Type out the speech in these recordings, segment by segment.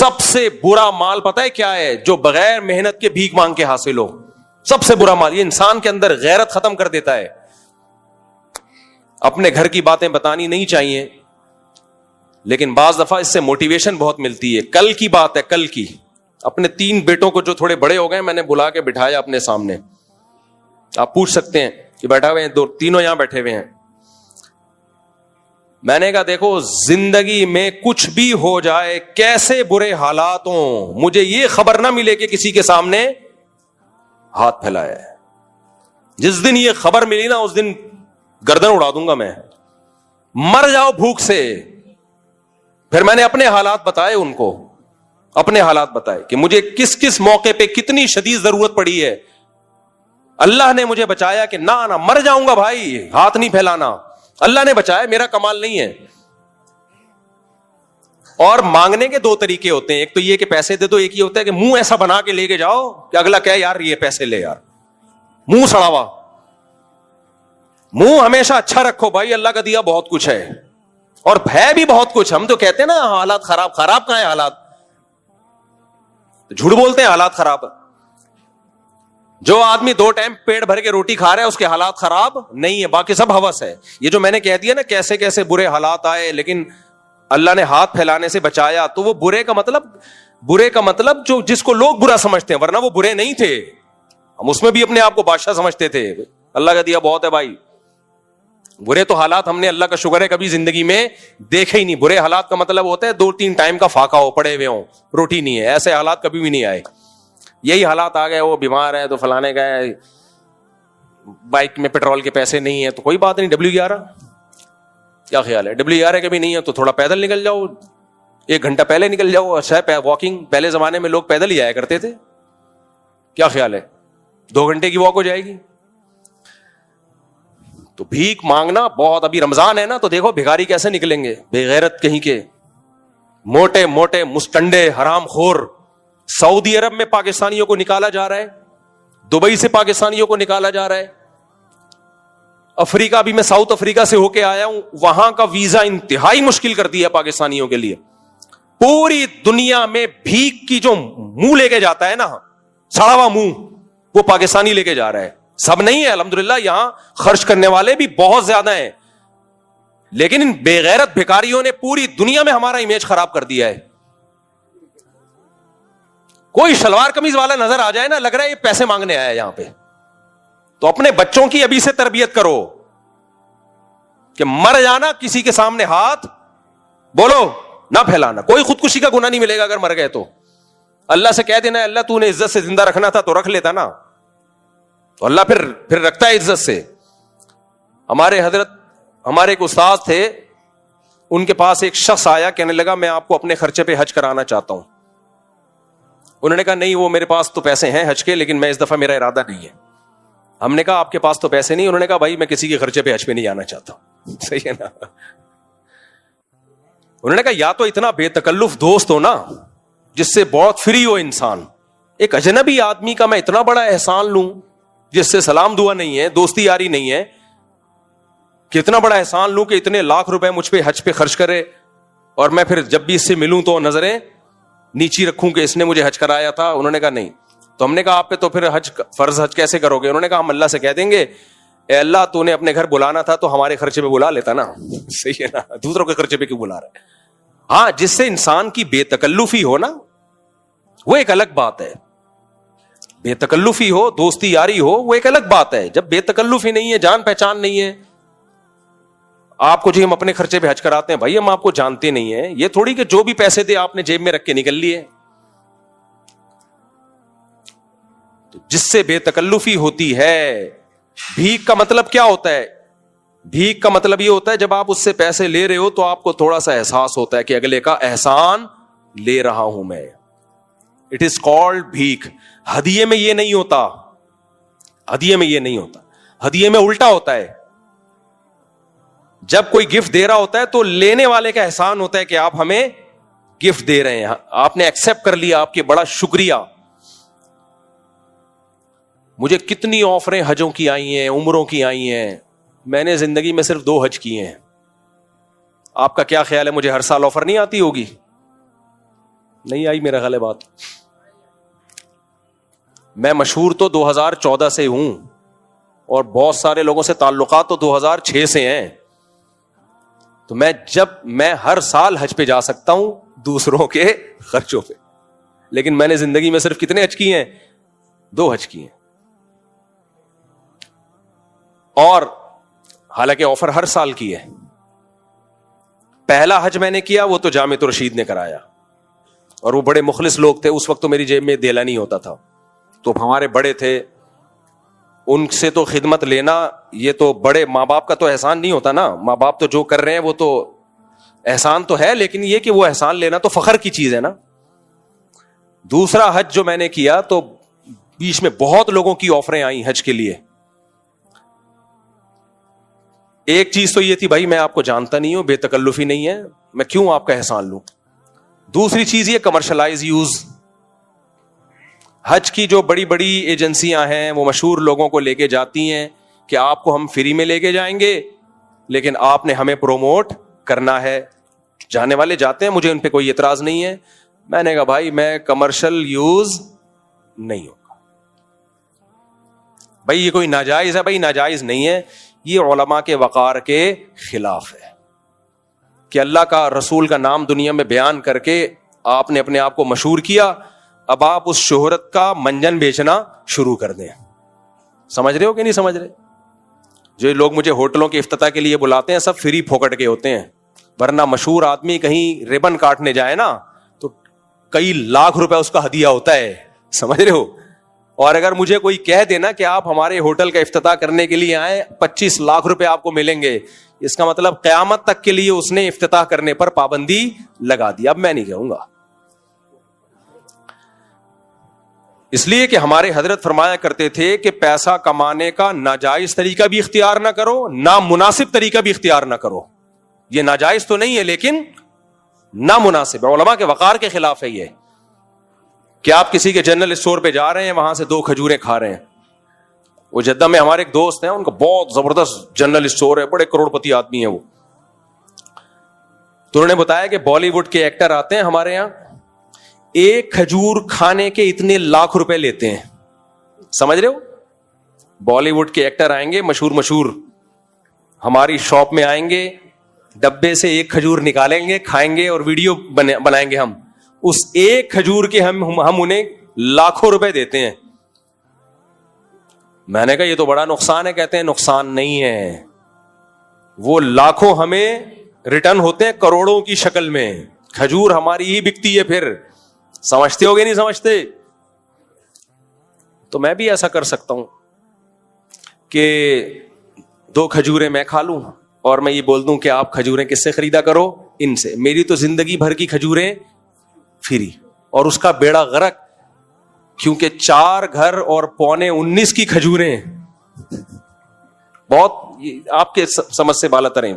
سب سے برا مال پتہ ہے کیا ہے؟ جو بغیر محنت کے بھیک مانگ کے حاصل ہو. سب سے برا مال. یہ انسان کے اندر غیرت ختم کر دیتا ہے. اپنے گھر کی باتیں بتانی نہیں چاہیے, لیکن بعض دفعہ اس سے موٹیویشن بہت ملتی ہے. کل کی بات ہے, کل کی. اپنے 3 بیٹوں کو جو تھوڑے بڑے ہو گئے میں نے بلا کے بٹھایا اپنے سامنے. آپ پوچھ سکتے ہیں کہ بیٹھا ہوئے ہیں, 2 یہاں بیٹھے ہوئے ہیں. میں نے کہا دیکھو, زندگی میں کچھ بھی ہو جائے, کیسے برے حالات ہوں, مجھے یہ خبر نہ ملے کہ کسی کے سامنے ہاتھ پھیلایا ہے. جس دن یہ خبر ملی نا, اس دن گردن اڑا دوں گا میں. مر جاؤ بھوک سے. پھر میں نے اپنے حالات بتائے ان کو, اپنے حالات بتائے کہ مجھے کس کس موقع پہ کتنی شدید ضرورت پڑی ہے. اللہ نے مجھے بچایا کہ نہ مر جاؤں گا بھائی, ہاتھ نہیں پھیلانا. اللہ نے بچایا, میرا کمال نہیں ہے. اور مانگنے کے 2 طریقے ہوتے ہیں. ایک تو یہ کہ پیسے دے دو, ایک یہ ہوتا ہے کہ منہ ایسا بنا کے لے کے جاؤ کہ اگلا کہے یار یہ پیسے لے یار. منہ سڑا ہوا. منہ ہمیشہ اچھا رکھو بھائی, اللہ کا دیا بہت کچھ ہے اور ہے بھی بہت کچھ. ہم تو کہتے ہیں نا حالات خراب. خراب کہاں ہے حالات؟ جھوٹ بولتے ہیں حالات خراب. جو آدمی 2 ٹائم پیٹ بھر کے روٹی کھا رہا ہے اس کے حالات خراب نہیں ہے, باقی سب ہوس ہے. یہ جو میں نے کہہ دیا نا کیسے کیسے برے حالات آئے لیکن اللہ نے ہاتھ پھیلانے سے بچایا, تو وہ برے کا مطلب جو جس کو لوگ برا سمجھتے ہیں, ورنہ وہ برے نہیں تھے. ہم اس میں بھی اپنے آپ کو بادشاہ سمجھتے تھے. اللہ کا دیا بہت ہے بھائی. برے تو حالات ہم نے اللہ کا شکر ہے کبھی زندگی میں دیکھے ہی نہیں. برے حالات کا مطلب ہوتا ہے 2-3 ٹائم کا فاقہ ہو, پڑے ہوئے ہوں, روٹی نہیں ہے. ایسے حالات کبھی بھی نہیں آئے. یہی حالات آ گئے, وہ بیمار ہے تو فلانے کا ہے, بائک میں پیٹرول کے پیسے نہیں ہے تو کوئی بات نہیں, WR کیا خیال ہے, WR کبھی نہیں ہے تو تھوڑا پیدل نکل جاؤ, 1 گھنٹہ پہلے نکل جاؤ. اچھا ہے واکنگ, پہلے زمانے میں لوگ پیدل ہی آیا کرتے تھے. کیا خیال ہے, 2 گھنٹے کی واک ہو جائے گی. تو بھیک مانگنا بہت, ابھی رمضان ہے نا تو دیکھو بھکاری کیسے نکلیں گے, بے غیرت کہیں کے, موٹے موٹے مستنڈے حرام خور. سعودی عرب میں پاکستانیوں کو نکالا جا رہا ہے, دبئی سے پاکستانیوں کو نکالا جا رہا ہے. افریقہ بھی, میں ساؤتھ افریقہ سے ہو کے آیا ہوں, وہاں کا ویزا انتہائی مشکل کر دیا پاکستانیوں کے لیے. پوری دنیا میں بھیک کی جو منہ لے کے جاتا ہے نا, سڑا ہوا منہ, وہ پاکستانی لے کے جا رہا ہے. سب نہیں ہے الحمدللہ, یہاں خرچ کرنے والے بھی بہت زیادہ ہیں, لیکن ان بے غیرت بھکاریوں نے پوری دنیا میں ہمارا امیج خراب کر دیا ہے. کوئی شلوار قمیض والا نظر آ جائے نا, لگ رہا ہے یہ پیسے مانگنے آیا ہے یہاں پہ. تو اپنے بچوں کی ابھی سے تربیت کرو کہ مر جانا کسی کے سامنے ہاتھ بولو نہ پھیلانا. کوئی خودکشی کا گناہ نہیں ملے گا اگر مر گئے تو. اللہ سے کہہ دینا اللہ تو نے عزت سے زندہ رکھنا تھا تو رکھ لیتا نا, تو اللہ پھر رکھتا ہے عزت سے. ہمارے ایک استاد تھے, ان کے پاس ایک شخص آیا, کہنے لگا میں آپ کو اپنے خرچے پہ حج کرانا چاہتا ہوں. انہوں نے کہا نہیں, وہ میرے پاس تو پیسے ہیں حج کے, لیکن میں اس دفعہ میرا ارادہ نہیں ہے. ہم نے کہا آپ کے پاس تو پیسے نہیں. انہوں نے کہا بھائی میں کسی کے خرچے پہ حج پہ نہیں جانا چاہتا ہوں. صحیح ہے نا. انہوں نے کہا یا تو اتنا بے تکلف دوست ہو نا جس سے بہت فری ہو انسان. ایک اجنبی آدمی کا میں اتنا بڑا احسان لوں جس سے سلام دعا نہیں ہے, دوستی یاری نہیں ہے, کتنا بڑا احسان لوں کہ اتنے لاکھ روپے مجھ پہ حج پہ خرچ کرے, اور میں پھر جب بھی اس سے ملوں تو نظریں نیچی رکھوں کہ اس نے مجھے حج کرایا تھا. انہوں نے کہا نہیں. تو ہم نے کہا آپ پہ تو پھر فرض حج کیسے کرو گے؟ انہوں نے کہا ہم اللہ سے کہہ دیں گے اے اللہ تو نے اپنے گھر بلانا تھا تو ہمارے خرچے پہ بلا لیتا نا. صحیح ہے نا, دوسروں کے خرچے پہ کیوں بلا رہا ہے؟ ہاں, جس سے انسان کی بے تکلفی ہو نا وہ ایک الگ بات ہے. بے تکلفی ہو, دوستی یاری ہو, وہ ایک الگ بات ہے. جب بے تکلفی نہیں ہے, جان پہچان نہیں ہے, آپ کو جو ہم اپنے خرچے پہ حج کراتے ہیں بھائی ہم آپ کو جانتے نہیں ہیں, یہ تھوڑی کہ جو بھی پیسے دے آپ نے جیب میں رکھ کے نکل لیے. جس سے بے تکلفی ہوتی ہے. بھیک کا مطلب کیا ہوتا ہے؟ بھیک کا مطلب یہ ہوتا ہے جب آپ اس سے پیسے لے رہے ہو تو آپ کو تھوڑا سا احساس ہوتا ہے کہ اگلے کا احسان لے رہا ہوں میں. اٹ از کالڈ بھیک. ہدیے میں یہ نہیں ہوتا. ہدیے میں یہ نہیں ہوتا. ہدیے میں الٹا ہوتا ہے. جب کوئی گفٹ دے رہا ہوتا ہے تو لینے والے کا احسان ہوتا ہے کہ آپ ہمیں گفٹ دے رہے ہیں, آپ نے ایکسپٹ کر لیا, آپ کے بڑا شکریہ. مجھے کتنی آفریں حجوں کی آئی ہیں, عمروں کی آئی ہیں, میں نے زندگی میں صرف 2 حج کیے ہیں. آپ کا کیا خیال ہے مجھے ہر سال آفر نہیں آتی ہوگی؟ نہیں آئی میرا خیال ہے بات. میں مشہور تو 2014 سے ہوں اور بہت سارے لوگوں سے تعلقات تو 2006 سے ہیں. تو میں ہر سال حج پہ جا سکتا ہوں دوسروں کے خرچوں پہ, لیکن میں نے زندگی میں صرف کتنے حج کیے ہیں؟ 2 حج کیے ہیں. اور حالانکہ آفر ہر سال کی ہے. پہلا حج میں نے کیا وہ تو جامع الرشید نے کرایا, اور وہ بڑے مخلص لوگ تھے. اس وقت تو میری جیب میں دیلا نہیں ہوتا تھا, تو ہمارے بڑے تھے, ان سے تو خدمت لینا, یہ تو بڑے ماں باپ کا تو احسان نہیں ہوتا نا. ماں باپ تو جو کر رہے ہیں وہ تو احسان تو ہے, لیکن یہ کہ وہ احسان لینا تو فخر کی چیز ہے نا. دوسرا حج جو میں نے کیا تو بیچ میں بہت لوگوں کی آفریں آئیں حج کے لیے. ایک چیز تو یہ تھی, بھائی میں آپ کو جانتا نہیں ہوں, بے تکلفی نہیں ہے, میں کیوں آپ کا احسان لوں. دوسری چیز یہ کمرشلائز یوز. حج کی جو بڑی بڑی ایجنسیاں ہیں وہ مشہور لوگوں کو لے کے جاتی ہیں کہ آپ کو ہم فری میں لے کے جائیں گے, لیکن آپ نے ہمیں پروموٹ کرنا ہے. جانے والے جاتے ہیں, مجھے ان پہ کوئی اعتراض نہیں ہے. میں نے کہا بھائی میں کمرشل یوز نہیں ہوگا. بھائی یہ کوئی ناجائز ہے؟ بھائی ناجائز نہیں ہے, یہ علماء کے وقار کے خلاف ہے کہ اللہ کا رسول کا نام دنیا میں بیان کر کے آپ نے اپنے آپ کو مشہور کیا, اب آپ اس شہرت کا منجن بیچنا شروع کر دیں. سمجھ رہے ہو کہ نہیں سمجھ رہے؟ جو لوگ مجھے ہوٹلوں کے افتتاح کے لیے بلاتے ہیں سب فری پھوکٹ کے ہوتے ہیں, ورنہ مشہور آدمی کہیں ریبن کاٹنے جائے نا تو کئی لاکھ روپے اس کا ہدیہ ہوتا ہے. سمجھ رہے ہو؟ اور اگر مجھے کوئی کہہ دینا کہ آپ ہمارے ہوٹل کا افتتاح کرنے کے لیے آئے 25 لاکھ روپے آپ کو ملیں گے, اس کا مطلب قیامت تک کے لیے اس نے افتتاح کرنے پر پابندی لگا دی. اب میں نہیں کہوں گا, اس لیے کہ ہمارے حضرت فرمایا کرتے تھے کہ پیسہ کمانے کا ناجائز طریقہ بھی اختیار نہ کرو, نامناسب طریقہ بھی اختیار نہ کرو. یہ ناجائز تو نہیں ہے لیکن نامناسب ہے, علماء کے وقار کے خلاف ہے یہ کہ آپ کسی کے جنرل اسٹور پہ جا رہے ہیں, وہاں سے 2 کھجوریں کھا رہے ہیں. وہ جدہ میں ہمارے ایک دوست ہیں, ان کا بہت زبردست جنرل اسٹور ہے, بڑے کروڑ پتی آدمی ہیں وہ. تو انہوں نے بتایا کہ بالی ووڈ کے ایکٹر آتے ہیں ہمارے یہاں, 1 کھجور کھانے کے اتنے لاکھ روپے لیتے ہیں. سمجھ رہے ہو؟ بالی ووڈ کے ایکٹر آئیں گے مشہور, ہماری شاپ میں آئیں گے, ڈبے سے 1 کھجور نکالیں گے, کھائیں گے اور ویڈیو بنائیں گے. ہم اس 1 کھجور کے ہم انہیں لاکھوں روپے دیتے ہیں. میں نے کہا یہ تو بڑا نقصان ہے. کہتے ہیں نقصان نہیں ہے, وہ لاکھوں ہمیں ریٹرن ہوتے ہیں کروڑوں کی شکل میں. کھجور ہماری ہی بکتی ہے. پھر سمجھتے ہو گے نہیں سمجھتے؟ تو میں بھی ایسا کر سکتا ہوں کہ 2 کھجوریں میں کھا لوں اور میں یہ بول دوں کہ آپ کھجوریں کس سے خریدا کرو؟ ان سے. میری تو زندگی بھر کی کھجوریں فری, اور اس کا بیڑا غرق, کیونکہ 4 گھر اور 19.25 کی کھجوریں بہت آپ کے سمجھ سے بالا تر ہیں.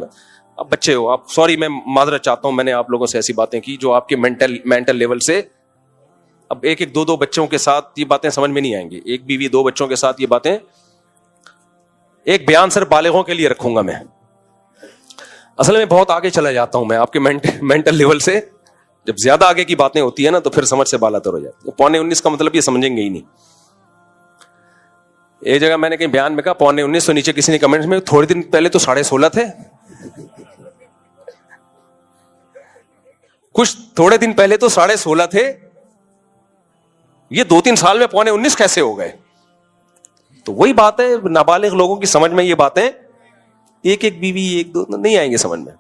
اب بچے ہو آپ, سوری میں معذرت چاہتا ہوں, میں نے آپ لوگوں سے ایسی باتیں کی جو آپ کے مینٹل لیول سے, اب 1 2 بچوں کے ساتھ یہ باتیں سمجھ میں نہیں آئیں گی. 1 بیوی 2 بچوں کے ساتھ یہ باتیں, ایک بیان صرف بالغوں کے لیے رکھوں گا میں. اصل میں بہت آگے چلا جاتا ہوں میں آپ کے مینٹل لیول سے. جب زیادہ آگے کی باتیں ہوتی ہیں نا تو پھر سمجھ سے بالا تر ہو جاتی ہے. 19.25 کا مطلب یہ سمجھیں گے ہی نہیں. ایک جگہ میں نے کہیں بیان میں کہا 19.25, تو نیچے کسی نے کمنٹس میں تھوڑے دن پہلے تو 16.5 تھے. کچھ تھوڑے دن پہلے تو 16.5 تھے, یہ 2-3 سال میں 19.25 کیسے ہو گئے؟ تو وہی بات ہے, نابالغ لوگوں کی سمجھ میں یہ باتیں 1 بیوی 1 2 نہیں آئیں گے سمجھ میں.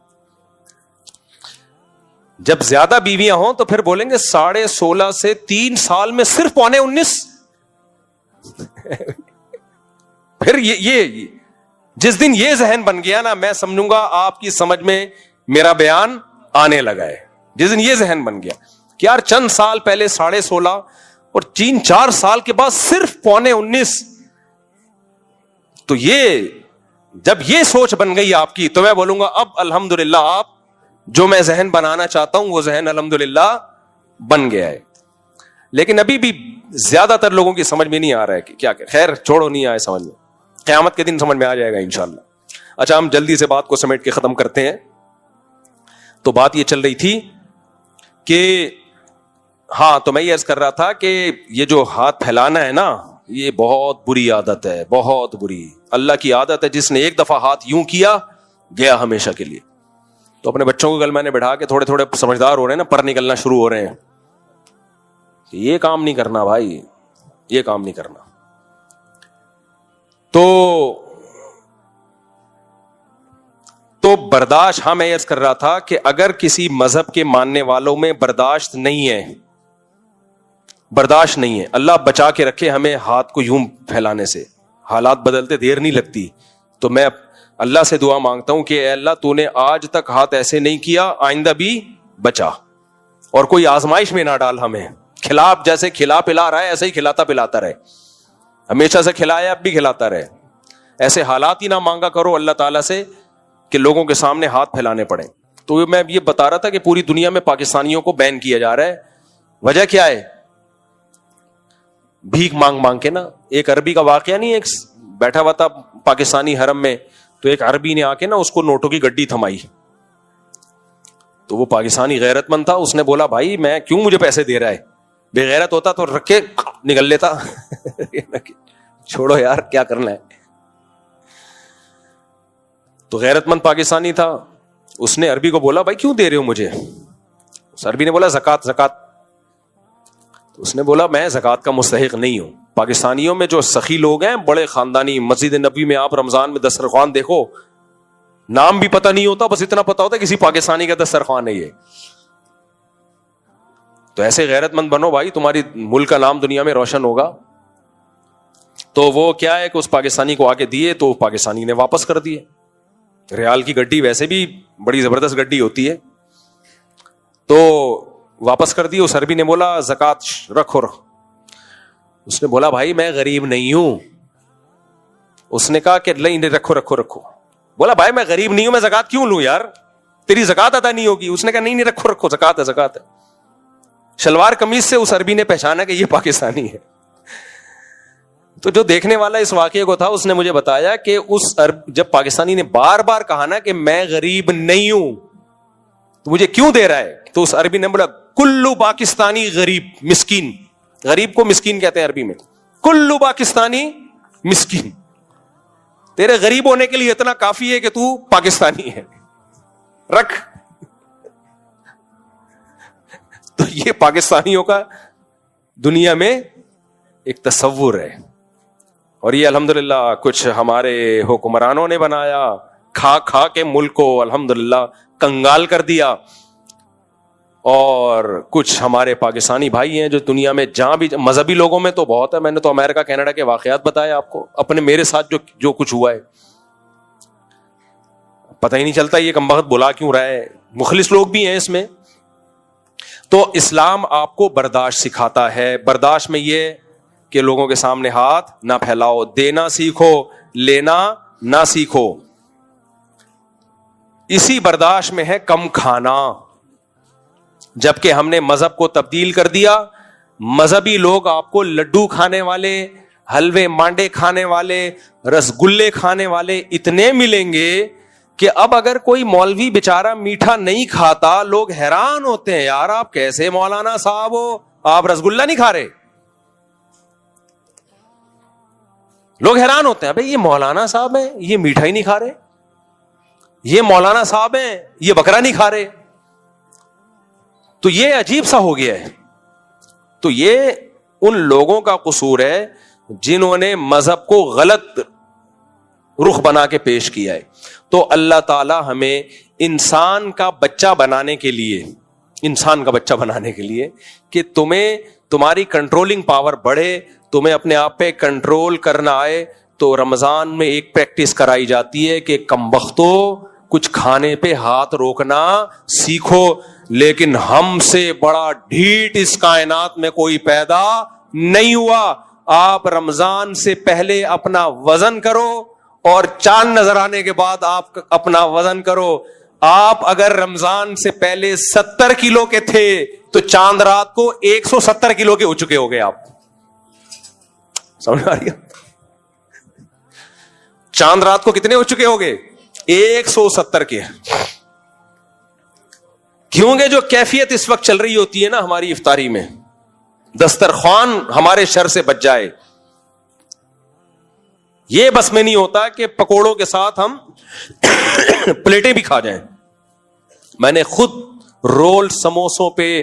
جب زیادہ بیویاں ہوں تو پھر بولیں گے 16.5 سے 3 سال میں صرف 19.25. پھر یہ جس دن یہ ذہن بن گیا نا, میں سمجھوں گا آپ کی سمجھ میں میرا بیان آنے لگا ہے. جس دن یہ ذہن بن گیا کہ یار چند سال پہلے 16.5 اور 3-4 سال کے بعد صرف 19.25, تو یہ جب یہ سوچ بن گئی آپ کی تو میں بولوں گا اب الحمدللہ آپ جو میں ذہن بنانا چاہتا ہوں وہ ذہن الحمدللہ بن گیا ہے. لیکن ابھی بھی زیادہ تر لوگوں کی سمجھ میں نہیں آ رہا ہے کہ کیا کہ خیر چھوڑو, نہیں آئے سمجھ میں, قیامت کے دن سمجھ میں آ جائے گا انشاءاللہ. اچھا ہم جلدی سے بات کو سمیٹ کے ختم کرتے ہیں. تو بات یہ چل رہی تھی کہ ہاں تو میں یہ عرض کر رہا تھا کہ یہ جو ہاتھ پھیلانا ہے نا یہ بہت بری عادت ہے, بہت بری. اللہ کی عادت ہے جس نے ایک دفعہ ہاتھ یوں کیا گیا ہمیشہ کے لیے. تو اپنے بچوں کو کل میں نے بٹھا کے تھوڑے تھوڑے سمجھدار ہو رہے ہیں نا, پر نکلنا شروع ہو رہے ہیں, یہ کام نہیں کرنا بھائی, یہ کام نہیں کرنا. تو برداشت, ہاں میں عرض کر رہا تھا کہ اگر کسی مذہب کے ماننے والوں میں برداشت نہیں ہے, برداشت نہیں ہے, اللہ بچا کے رکھے ہمیں ہاتھ کو یوں پھیلانے سے, حالات بدلتے دیر نہیں لگتی. تو میں اللہ سے دعا مانگتا ہوں کہ اے اللہ تو نے آج تک ہاتھ ایسے نہیں کیا, آئندہ بھی بچا, اور کوئی آزمائش میں نہ ڈال ہمیں. جیسے کھلا پلا رہا ہے ایسے ہی کھلاتا پلاتا رہے, ہمیشہ سے کھلایا اب بھی کھلاتا رہے. ایسے حالات ہی نہ مانگا کرو اللہ تعالیٰ سے کہ لوگوں کے سامنے ہاتھ پھیلانے پڑے. تو میں یہ بتا رہا تھا کہ پوری دنیا میں پاکستانیوں کو بین کیا جا رہا ہے. وجہ کیا ہے؟ بھیک مانگ مانگ کے نا. ایک عربی کا واقعہ نہیں, ایک بیٹھا ہوا تھا پاکستانی حرم میں, تو ایک عربی نے آ کے نا اس کو نوٹوں کی گڈی تھمائی. تو وہ پاکستانی غیرت مند تھا, اس نے بولا بھائی میں کیوں مجھے پیسے دے رہا ہے, بے غیرت ہوتا تو رکھ کے نکل لیتا. چھوڑو یار کیا کرنا ہے. تو غیرت مند پاکستانی تھا, اس نے عربی کو بولا بھائی کیوں دے رہے ہو مجھے؟ اس عربی نے بولا زکات زکات. تو اس نے بولا میں زکات کا مستحق نہیں ہوں. پاکستانیوں میں جو سخی لوگ ہیں, بڑے خاندانی, مسجد نبوی میں آپ رمضان میں دسترخوان دیکھو, نام بھی پتہ نہیں ہوتا, بس اتنا پتہ ہوتا ہے کسی پاکستانی کا دسترخوان ہے یہ. تو ایسے غیرت مند بنو بھائی, تمہاری ملک کا نام دنیا میں روشن ہوگا. تو وہ کیا ہے کہ اس پاکستانی کو آگے دیے تو پاکستانی نے واپس کر دیے. ریال کی گڈی ویسے بھی بڑی زبردست گڈی ہوتی ہے, تو واپس کر دی. اس عربی نے بولا زکات رکھو. اس نے بولا بھائی میں غریب نہیں ہوں. اس نے کہا کہ نہیں رکھو رکھو رکھو. بولا بھائی میں غریب نہیں ہوں, میں زکات کیوں لوں یار, تیری زکات ادا نہیں ہوگی. اس نے کہا نہیں رکھو رکھو, زکات ہے زکات ہے. شلوار قمیض سے اس عربی نے پہچانا کہ یہ پاکستانی ہے. تو جو دیکھنے والا اس واقعے کو تھا اس نے مجھے بتایا کہ جب پاکستانی نے بار بار کہا نا کہ میں غریب نہیں ہوں تو مجھے کیوں دے رہا ہے, تو اس عربی نے بولا کلو پاکستانی غریب مسکین. غریب کو مسکین کہتے ہیں عربی میں. کلو پاکستانی مسکین, تیرے غریب ہونے کے لیے اتنا کافی ہے کہ تو پاکستانی ہے, رکھ. تو یہ پاکستانیوں کا دنیا میں ایک تصور ہے, اور یہ الحمدللہ کچھ ہمارے حکمرانوں نے بنایا, کھا کھا کے ملک کو الحمدللہ کنگال کر دیا. اور کچھ ہمارے پاکستانی بھائی ہیں جو دنیا میں جہاں بھی, مذہبی لوگوں میں تو بہت ہے, میں نے تو امریکہ کینیڈا کے واقعات بتائے آپ کو, اپنے میرے ساتھ جو کچھ ہوا ہے, پتہ ہی نہیں چلتا یہ کمبخت بلا کیوں رہا ہے. مخلص لوگ بھی ہیں اس میں. تو اسلام آپ کو برداشت سکھاتا ہے. برداشت میں یہ کہ لوگوں کے سامنے ہاتھ نہ پھیلاؤ, دینا سیکھو, لینا نہ سیکھو. اسی برداشت میں ہے کم کھانا. جبکہ ہم نے مذہب کو تبدیل کر دیا, مذہبی لوگ آپ کو لڈو کھانے والے, حلوے مانڈے کھانے والے, رسگلے کھانے والے اتنے ملیں گے کہ اب اگر کوئی مولوی بیچارہ میٹھا نہیں کھاتا لوگ حیران ہوتے ہیں, یار آپ کیسے مولانا صاحب ہو, آپ رسگلہ نہیں کھا رہے. لوگ حیران ہوتے ہیں, بھائی یہ مولانا صاحب ہیں یہ میٹھا ہی نہیں کھا رہے, یہ مولانا صاحب ہیں یہ بکرا نہیں کھا رہے. تو یہ عجیب سا ہو گیا ہے. تو یہ ان لوگوں کا قصور ہے جنہوں نے مذہب کو غلط رخ بنا کے پیش کیا ہے. تو اللہ تعالی ہمیں انسان کا بچہ بنانے کے لیے کہ تمہاری کنٹرولنگ پاور بڑھے, تمہیں اپنے آپ پہ کنٹرول کرنا آئے, تو رمضان میں ایک پریکٹس کرائی جاتی ہے کہ کمبختو کچھ کھانے پہ ہاتھ روکنا سیکھو. لیکن ہم سے بڑا ڈھیٹ اس کائنات میں کوئی پیدا نہیں ہوا. آپ رمضان سے پہلے اپنا وزن کرو اور چاند نظر آنے کے بعد آپ اپنا وزن کرو. آپ اگر رمضان سے پہلے 70 کلو کے تھے تو چاند رات کو 170 کلو کے ہو چکے ہو گئے. آپ سمجھ آ رہی ہے؟ چاند رات کو کتنے ہو چکے ہو گئے؟ 170 کے. کیونکہ جو کیفیت اس وقت چل رہی ہوتی ہے نا ہماری افطاری میں, دسترخوان ہمارے شر سے بچ جائے. یہ بس میں نہیں ہوتا کہ پکوڑوں کے ساتھ ہم پلیٹیں بھی کھا جائیں. میں نے خود رول سموسوں پہ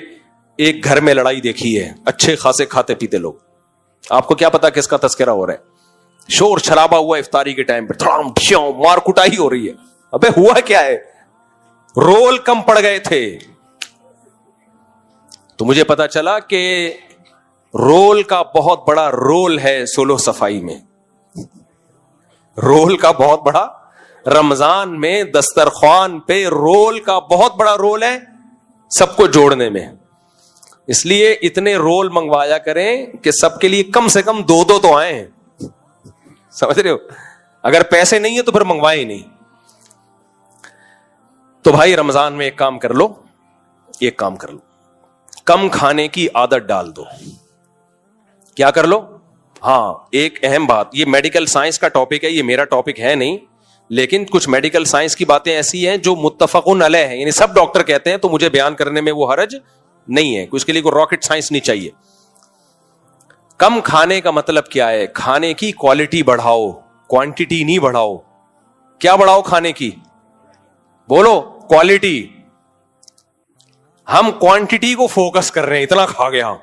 ایک گھر میں لڑائی دیکھی ہے, اچھے خاصے کھاتے پیتے لوگ. آپ کو کیا پتا کس کا تذکرہ ہو رہا ہے؟ شور شرابہ ہوا افطاری کے ٹائم پہ, مار کٹائی ہو رہی ہے. ابے ہوا کیا ہے؟ رول کم پڑ گئے تھے. تو مجھے پتا چلا کہ رول کا بہت بڑا رول ہے سولو صفائی میں. رول کا بہت بڑا, رمضان میں دسترخوان پہ رول کا بہت بڑا رول ہے سب کو جوڑنے میں. اس لیے اتنے رول منگوایا کریں کہ سب کے لیے کم سے کم 2 تو آئیں. سمجھ رہے ہو؟ اگر پیسے نہیں ہیں تو پھر منگوائے ہی نہیں. تو بھائی رمضان میں ایک کام کر لو, کم کھانے کی عادت ڈال دو. کیا کر لو؟ ہاں, ایک اہم بات, یہ میڈیکل سائنس کا ٹاپک ہے, یہ میرا ٹاپک ہے نہیں, لیکن کچھ میڈیکل سائنس کی باتیں ایسی ہیں جو متفقن علیہ ہیں, یعنی سب ڈاکٹر کہتے ہیں, تو مجھے بیان کرنے میں وہ حرج نہیں ہے. اس کے لیے کوئی راکٹ سائنس نہیں چاہیے. کم کھانے کا مطلب کیا ہے؟ کھانے کی کوالٹی بڑھاؤ, کوانٹٹی نہیں بڑھاؤ. کیا بڑھاؤ کھانے کی؟ بولو, کوالٹی. ہم کوانٹٹی کو فوکس کر رہے ہیں, اتنا کھا گیا.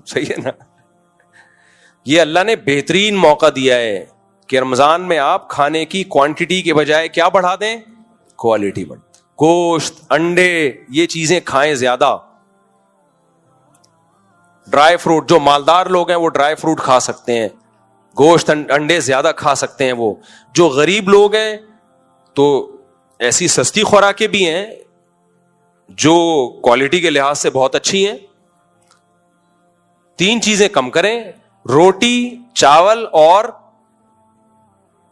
صحیح ہے نا؟ یہ اللہ نے بہترین موقع دیا ہے کہ رمضان میں آپ کھانے کی کوانٹٹی کے بجائے کیا بڑھا دیں؟ کوالٹی بڑھ. گوشت, انڈے, یہ چیزیں کھائیں زیادہ. ڈرائی فروٹ, جو مالدار لوگ ہیں وہ ڈرائی فروٹ کھا سکتے ہیں, گوشت انڈے زیادہ کھا سکتے ہیں. وہ جو غریب لوگ ہیں تو ایسی سستی خوراکیں بھی ہیں جو کوالٹی کے لحاظ سے بہت اچھی ہیں. 3 چیزیں کم کریں, روٹی, چاول اور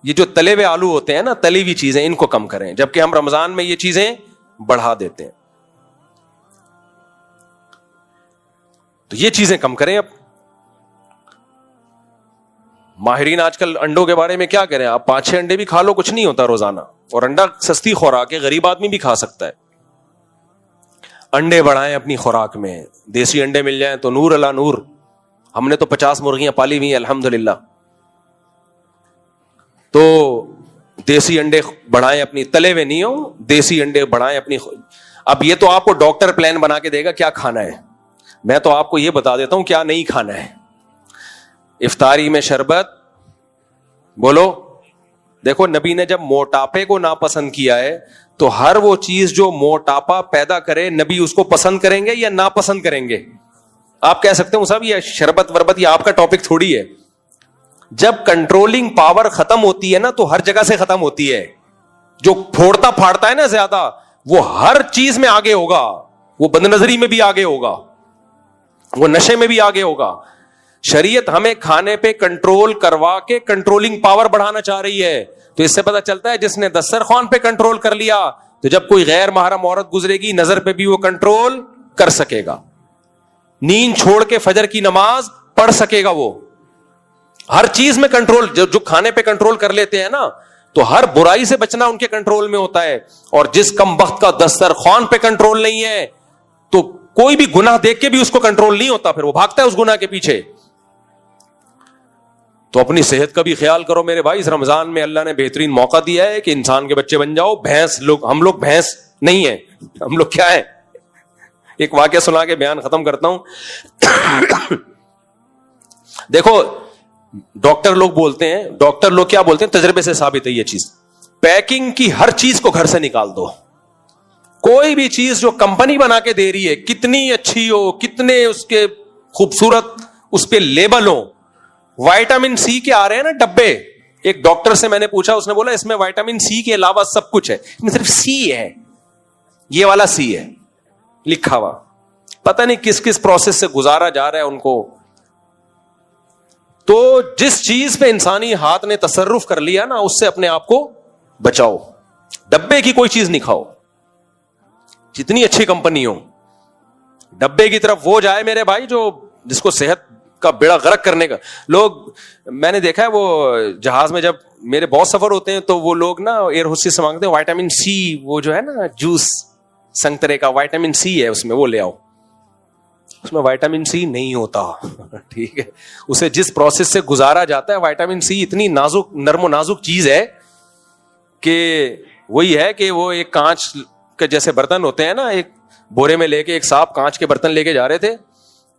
یہ جو تلے ہوئے آلو ہوتے ہیں نا, تلی ہوئی چیزیں, ان کو کم کریں. جبکہ ہم رمضان میں یہ چیزیں بڑھا دیتے ہیں. تو یہ چیزیں کم کریں. اب ماہرین آج کل انڈوں کے بارے میں کیا کریں؟ آپ 5-6 انڈے بھی کھا لو, کچھ نہیں ہوتا روزانہ. اور انڈا سستی خوراک ہے, غریب آدمی بھی کھا سکتا ہے. انڈے بڑھائیں اپنی خوراک میں. دیسی انڈے مل جائیں تو نور اللہ نور. ہم نے تو 50 مرغیاں پالی ہوئی ہیں الحمدللہ. تو دیسی انڈے بڑھائیں اپنی, تلے ہوئے نہیں ہو, دیسی انڈے بڑھائیں اپنی. اب یہ تو آپ کو ڈاکٹر پلان بنا کے دے گا کیا کھانا ہے. میں تو آپ کو یہ بتا دیتا ہوں کیا نہیں کھانا ہے. افطاری میں شربت. بولو, دیکھو نبی نے جب موٹاپے کو ناپسند کیا ہے تو ہر وہ چیز جو موٹاپا پیدا کرے نبی اس کو پسند کریں گے یا ناپسند کریں گے؟ آپ کہہ سکتے ہو صاحب یہ شربت وربت یہ آپ کا ٹاپک تھوڑی ہے. جب کنٹرولنگ پاور ختم ہوتی ہے نا تو ہر جگہ سے ختم ہوتی ہے. جو پھوڑتا پھاڑتا ہے نا زیادہ, وہ ہر چیز میں آگے ہوگا. وہ بد نظری میں بھی آگے ہوگا, وہ نشے میں بھی آگے ہوگا. شریعت ہمیں کھانے پہ کنٹرول کروا کے کنٹرولنگ پاور بڑھانا چاہ رہی ہے. تو اس سے پتہ چلتا ہے جس نے دسترخوان پہ کنٹرول کر لیا تو جب کوئی غیر محرم عورت گزرے گی نظر پہ بھی وہ کنٹرول کر سکے گا. نیند چھوڑ کے فجر کی نماز پڑھ سکے گا. وہ ہر چیز میں کنٹرول, جو کھانے پہ کنٹرول کر لیتے ہیں نا تو ہر برائی سے بچنا ان کے کنٹرول میں ہوتا ہے. اور جس کم بخت کا دسترخوان پہ کنٹرول نہیں ہے تو کوئی بھی گناہ دیکھ کے بھی اس کو کنٹرول نہیں ہوتا, پھر وہ بھاگتا ہے اس گناہ کے پیچھے. تو اپنی صحت کا بھی خیال کرو میرے بھائی. اس رمضان میں اللہ نے بہترین موقع دیا ہے کہ انسان کے بچے بن جاؤ. بھینس لوگ, ہم لوگ بھینس نہیں ہیں, ہم لوگ کیا ہے؟ ایک واقعہ سنا کے بیان ختم کرتا ہوں. دیکھو ڈاکٹر لوگ بولتے ہیں, ڈاکٹر لوگ کیا بولتے ہیں, تجربے سے ثابت ہے یہ چیز, پیکنگ کی ہر چیز کو گھر سے نکال دو. کوئی بھی چیز جو کمپنی بنا کے دے رہی ہے, کتنی اچھی ہو, کتنے اس کے خوبصورت اس پہ لیبل ہو, وائٹامن سی کے آ رہے ہیں نا ڈبے. ایک ڈاکٹر سے میں نے پوچھا, اس نے بولا اس میں وائٹامن سی کے علاوہ سب کچھ ہے, اس میں صرف سی ہے, یہ والا سی ہے لکھا ہوا. پتہ نہیں کس کس پروسیس سے گزارا جا رہا ہے ان کو. تو جس چیز پہ انسانی ہاتھ نے تصرف کر لیا نا اس سے اپنے آپ کو بچاؤ. ڈبے کی کوئی چیز نہیں کھاؤ, جتنی اچھی کمپنی ہو. ڈبے کی طرف وہ جائے میرے بھائی جو جس کو صحت کا بیڑا غرق کرنے کا. لوگ میں نے دیکھا ہے وہ جہاز میں جب میرے بہت سفر ہوتے ہیں تو وہ لوگ نا ایئر ہوسٹس سے مانگتے ہیں وائٹامن سی, وہ جو ہے نا جوس سنگترے کا وائٹامن سی ہے اس میں, وہ لے آؤ. اس میں وائٹامن سی نہیں ہوتا. ٹھیک ہے, اسے جس پروسیس سے گزارا جاتا ہے, وائٹامن سی اتنی نازک, نرم و نازک چیز ہے کہ وہی ہے کہ وہ ایک کانچ کے جیسے برتن ہوتے ہیں نا, ایک بورے میں لے کے ایک صاحب کانچ کے برتن لے کے جا رہے تھے,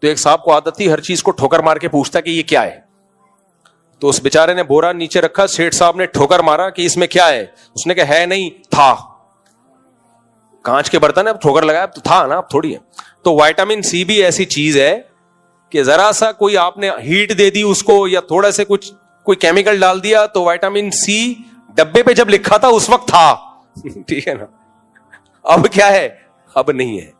تو ایک صاحب کو عادت تھی ہر چیز کو ٹھوکر مار کے پوچھتا کہ یہ کیا ہے. تو اس بیچارے نے بورا نیچے رکھا, سیٹھ صاحب نے ٹھوکر مارا کہ اس میں کیا ہے, اس نے کہا ہے نہیں, تھا. کانچ کے برتن ہے, اب ٹھوکر لگایا, اب تو تھا نا, اب تھوڑی ہے. تو وائٹامن سی بھی ایسی چیز ہے کہ ذرا سا کوئی آپ نے ہیٹ دے دی اس کو, یا تھوڑا سے کچھ کوئی کیمیکل ڈال دیا, تو وائٹامن سی ڈبے پہ جب لکھا تھا اس وقت تھا. ٹھیک ہے نا, اب کیا ہے, اب نہیں ہے.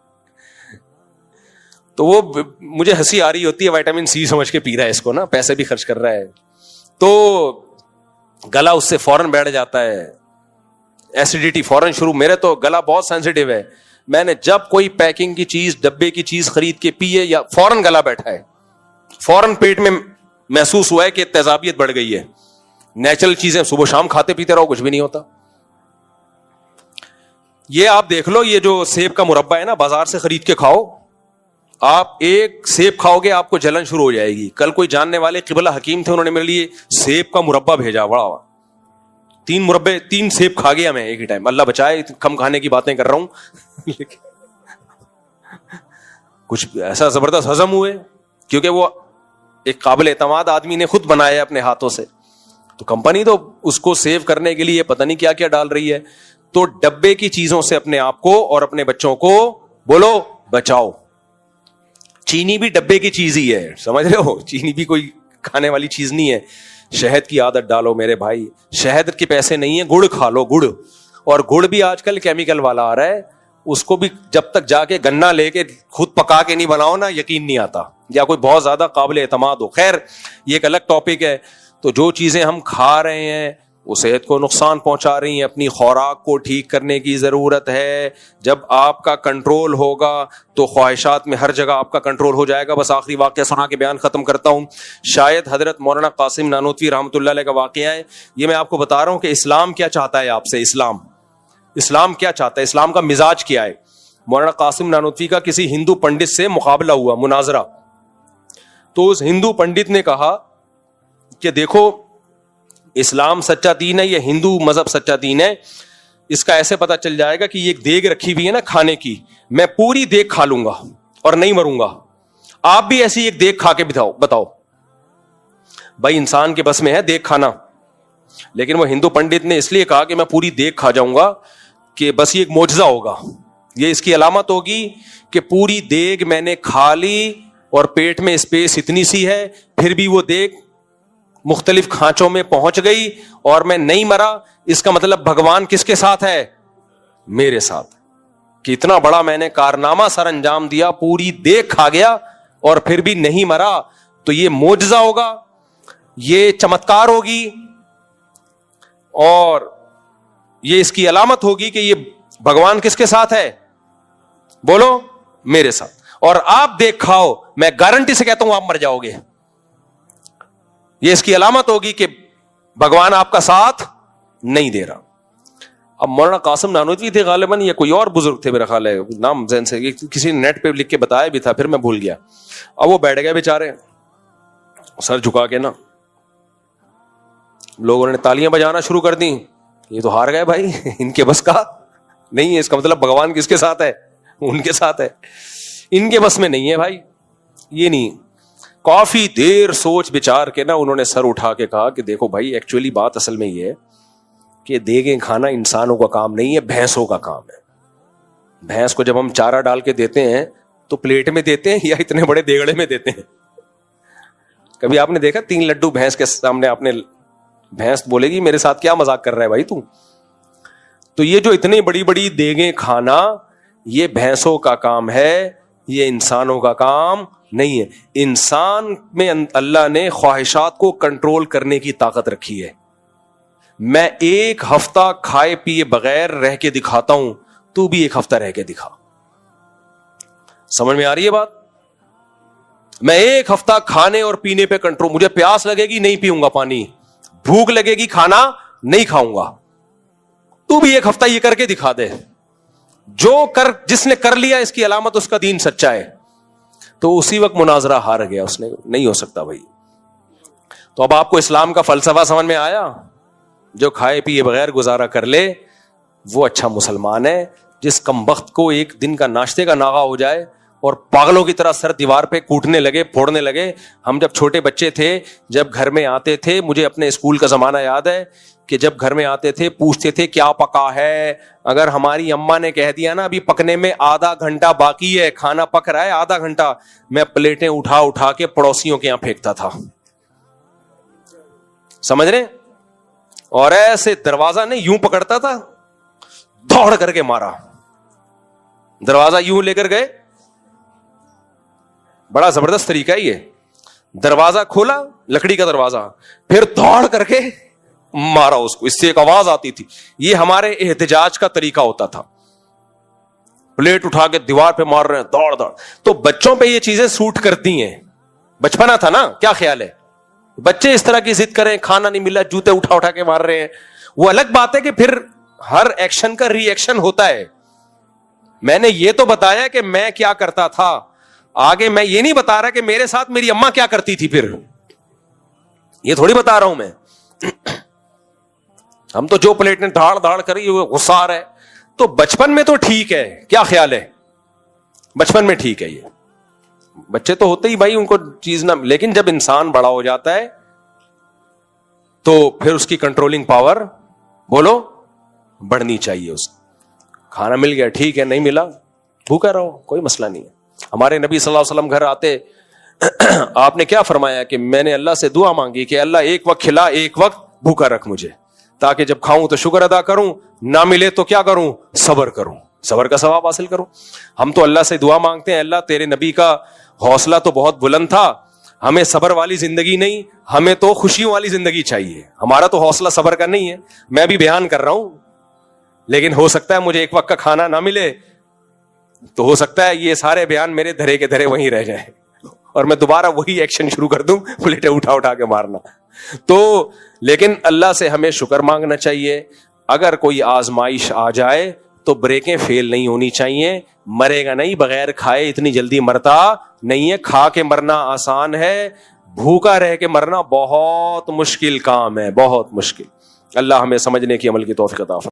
تو وہ مجھے ہنسی آ رہی ہوتی ہے, وائٹامن سی سمجھ کے پی رہا ہے اس کو نا, پیسے بھی خرچ کر رہا ہے, تو گلا اس سے فوراً بیٹھ جاتا ہے, ایسیڈیٹی فوراً شروع. میرے تو گلا بہت سینسیٹیو ہے, میں نے جب کوئی پیکنگ کی چیز, ڈبے کی چیز خرید کے پیے, یا فوراً گلا بیٹھا ہے, فوراً پیٹ میں محسوس ہوا ہے کہ تیزابیت بڑھ گئی ہے. نیچرل چیزیں صبح شام کھاتے پیتے رہو, کچھ بھی نہیں ہوتا. یہ آپ دیکھ لو, یہ جو سیب کا مربع ہے نا, بازار سے خرید کے کھاؤ, آپ ایک سیب کھاؤ گے آپ کو جلن شروع ہو جائے گی. کل کوئی جاننے والے قبلہ حکیم تھے, انہوں نے میرے لیے سیب کا مربع بھیجا, بڑا 3 سیب کھا گیا میں ایک ہی ٹائم. اللہ بچائے, کم کھانے کی باتیں کر رہا ہوں. کچھ ایسا زبردست ہضم ہوئے, کیونکہ وہ ایک قابل اعتماد آدمی نے خود بنایا اپنے ہاتھوں سے. تو کمپنی تو اس کو سیو کرنے کے لیے پتہ نہیں کیا کیا ڈال رہی ہے. تو ڈبے کی چیزوں سے اپنے آپ کو اور اپنے بچوں کو بولو بچاؤ. چینی بھی ڈبے کی چیز ہی ہے, سمجھ رہے ہو, چینی بھی کوئی کھانے والی چیز نہیں ہے. شہد کی عادت ڈالو میرے بھائی, شہد کے پیسے نہیں ہیں, گڑ کھا لو, گڑ. اور گڑ بھی آج کل کیمیکل والا آ رہا ہے, اس کو بھی جب تک جا کے گنا لے کے خود پکا کے نہیں بناؤ نا, یقین نہیں آتا, یا کوئی بہت زیادہ قابل اعتماد ہو. خیر یہ ایک الگ ٹاپک ہے. تو جو چیزیں ہم کھا رہے ہیں وہ صحت کو نقصان پہنچا رہی ہیں, اپنی خوراک کو ٹھیک کرنے کی ضرورت ہے. جب آپ کا کنٹرول ہوگا تو خواہشات میں ہر جگہ آپ کا کنٹرول ہو جائے گا. بس آخری واقعہ سنا کے بیان ختم کرتا ہوں. شاید حضرت مولانا قاسم نانوتوی رحمۃ اللہ علیہ کا واقعہ ہے. یہ میں آپ کو بتا رہا ہوں کہ اسلام کیا چاہتا ہے آپ سے, اسلام کیا چاہتا ہے, اسلام کا مزاج کیا ہے. مولانا قاسم نانوتوی کا کسی ہندو پنڈت سے مقابلہ ہوا, مناظرہ. تو اس ہندو پنڈت نے کہا کہ دیکھو اسلام سچا دین ہے, یہ ہندو مذہب سچا دین ہے. اس کا ایسے پتا چل جائے گا کہ یہ ایک دیگ رکھی ہوئی ہے نا کھانے کی, میں پوری دیگ کھا لوں گا اور نہیں مروں گا. آپ بھی ایسی ایک دیگ کھا کے بتاؤ. بھائی انسان کے بس میں ہے دیگ کھانا, لیکن وہ ہندو پنڈت نے اس لیے کہا کہ میں پوری دیگ کھا جاؤں گا کہ بس یہ ایک معجزہ ہوگا, یہ اس کی علامت ہوگی کہ پوری دیگ میں نے کھا لی اور پیٹ میں اسپیس اتنی سی ہے, پھر بھی وہ دیگ مختلف کھانچوں میں پہنچ گئی اور میں نہیں مرا. اس کا مطلب بھگوان کس کے ساتھ ہے, میرے ساتھ. کہ اتنا بڑا میں نے کارنامہ سر انجام دیا, پوری دیگ کھا گیا اور پھر بھی نہیں مرا. تو یہ معجزہ ہوگا, یہ چمتکار ہوگی, اور یہ اس کی علامت ہوگی کہ یہ بھگوان کس کے ساتھ ہے, بولو میرے ساتھ. اور آپ دیکھ کھاؤ, میں گارنٹی سے کہتا ہوں آپ مر جاؤ گے. یہ اس کی علامت ہوگی کہ بھگوان آپ کا ساتھ نہیں دے رہا. اب مولانا قاسم نانوتوی تھے غالباً, یا کوئی اور بزرگ تھے میرا خیال ہے, نام ذہن سے کسی نے نیٹ پہ لکھ کے بتایا بھی تھا, پھر میں بھول گیا. اب وہ بیٹھ گئے بیچارے سر جھکا کے نا, لوگوں نے تالیاں بجانا شروع کر دیں. یہ تو ہار گئے بھائی, ان کے بس کا نہیں ہے. اس کا مطلب بھگوان کس کے ساتھ ہے, ان کے ساتھ ہے, ان کے بس میں نہیں ہے بھائی. یہ نہیں. کافی دیر سوچ بچار کے نا انہوں نے سر اٹھا کے کہا کہ دیکھو بھائی, ایکچولی بات اصل میں یہ ہے کہ دیگیں کھانا انسانوں کا کام نہیں ہے, بھینسوں کا کام ہے. بھینس کو جب ہم چارہ ڈال کے دیتے ہیں تو پلیٹ میں دیتے ہیں یا اتنے بڑے دیگڑے میں دیتے ہیں. کبھی آپ نے دیکھا 3 لڈو بھینس کے سامنے, آپ نے, بھینس بولے گی میرے ساتھ کیا مذاق کر رہا ہے بھائی تو. تو یہ جو اتنی بڑی بڑی دیگیں کھانا, یہ بھینسوں کا کام ہے, یہ انسانوں کا کام نہیں ہے. انسان میں اللہ نے خواہشات کو کنٹرول کرنے کی طاقت رکھی ہے. میں 1 ہفتہ کھائے پیے بغیر رہ کے دکھاتا ہوں, تو بھی 1 ہفتہ رہ کے دکھا. سمجھ میں آ رہی ہے بات؟ میں 1 ہفتہ کھانے اور پینے پہ کنٹرول, مجھے پیاس لگے گی نہیں پیوں گا پانی, بھوک لگے گی کھانا نہیں کھاؤں گا. تو بھی 1 ہفتہ یہ کر کے دکھا دے. جس نے کر لیا اس کی علامت اس کا دین سچا ہے. تو اسی وقت مناظرہ ہار گیا اس نے. نہیں ہو سکتا بھائی. تو اب آپ کو اسلام کا فلسفہ سمجھ میں آیا؟ جو کھائے پیے بغیر گزارا کر لے وہ اچھا مسلمان ہے. جس کمبخت کو ایک دن کا ناشتے کا ناغہ ہو جائے اور پاگلوں کی طرح سر دیوار پہ کوٹنے لگے, پھوڑنے لگے. ہم جب چھوٹے بچے تھے, جب گھر میں آتے تھے, مجھے اپنے اسکول کا زمانہ یاد ہے کہ جب گھر میں آتے تھے پوچھتے تھے کیا پکا ہے. اگر ہماری اماں نے کہہ دیا نا ابھی پکنے میں آدھا گھنٹہ باقی ہے, کھانا پک رہا ہے آدھا گھنٹہ, میں پلیٹیں اٹھا اٹھا کے پڑوسیوں کے یہاں پھینکتا تھا. سمجھ رہے؟ اور ایسے دروازہ نہیں یوں پکڑتا تھا, دوڑ کر کے مارا. دروازہ یوں لے کر گئے, بڑا زبردست طریقہ ہے یہ. دروازہ کھولا, لکڑی کا دروازہ, پھر دوڑ کر کے مارا اس کو. اس سے ایک آواز آتی تھی. یہ ہمارے احتجاج کا طریقہ ہوتا تھا. پلیٹ اٹھا کے دیوار پہ مار رہے ہیں, دوڑ دوڑ. تو بچوں پہ یہ چیزیں سوٹ کرتی ہیں. بچپنا تھا نا, کیا خیال ہے؟ بچے اس طرح کی ضد کریں, کھانا نہیں ملا, جوتے اٹھا اٹھا کے مار رہے ہیں. وہ الگ بات ہے کہ پھر ہر ایکشن کا ری ایکشن ہوتا ہے. میں نے یہ تو بتایا کہ میں کیا کرتا تھا, آگے میں یہ نہیں بتا رہا کہ میرے ساتھ میری اماں کیا کرتی تھی. پھر یہ تھوڑی بتا رہا ہوں میں. ہم تو جو پلیٹ نے دھاڑ دھاڑ کری وہ غصہ آ رہا ہے. تو بچپن میں تو ٹھیک ہے, کیا خیال ہے؟ بچپن میں ٹھیک ہے. یہ بچے تو ہوتے ہی بھائی, ان کو چیز نہ, لیکن جب انسان بڑا ہو جاتا ہے تو پھر اس کی کنٹرولنگ پاور بولو بڑھنی چاہیے. اس کھانا مل گیا ٹھیک ہے, نہیں ملا بھوکا رہو, کوئی مسئلہ نہیں ہے. ہمارے نبی صلی اللہ علیہ وسلم گھر آتے, آپ نے کیا فرمایا کہ میں نے اللہ سے دعا مانگی کہ اللہ ایک وقت کھلا, ایک وقت بھوکا رکھ مجھے, تاکہ جب کھاؤں تو شکر ادا کروں, نہ ملے تو کیا کروں, صبر کروں, صبر کا ثواب حاصل کروں. ہم تو اللہ سے دعا مانگتے ہیں, اللہ تیرے نبی کا حوصلہ تو بہت بلند تھا, ہمیں صبر والی زندگی نہیں, ہمیں تو خوشیوں والی زندگی چاہیے. ہمارا تو حوصلہ صبر کا نہیں ہے. میں بھی بیان کر رہا ہوں, لیکن ہو سکتا ہے مجھے ایک وقت کا کھانا نہ ملے تو ہو سکتا ہے یہ سارے بیان میرے دھرے کے دھرے وہیں رہ جائیں اور میں دوبارہ وہی ایکشن شروع کر دوں, پلیٹیں اٹھا اٹھا کے مارنا. تو لیکن اللہ سے ہمیں شکر مانگنا چاہیے. اگر کوئی آزمائش آ جائے تو بریکیں فیل نہیں ہونی چاہیے. مرے گا نہیں, بغیر کھائے اتنی جلدی مرتا نہیں ہے. کھا کے مرنا آسان ہے, بھوکا رہ کے مرنا بہت مشکل کام ہے, بہت مشکل. اللہ ہمیں سمجھنے کی عمل کی توفیق عطا فرمائے.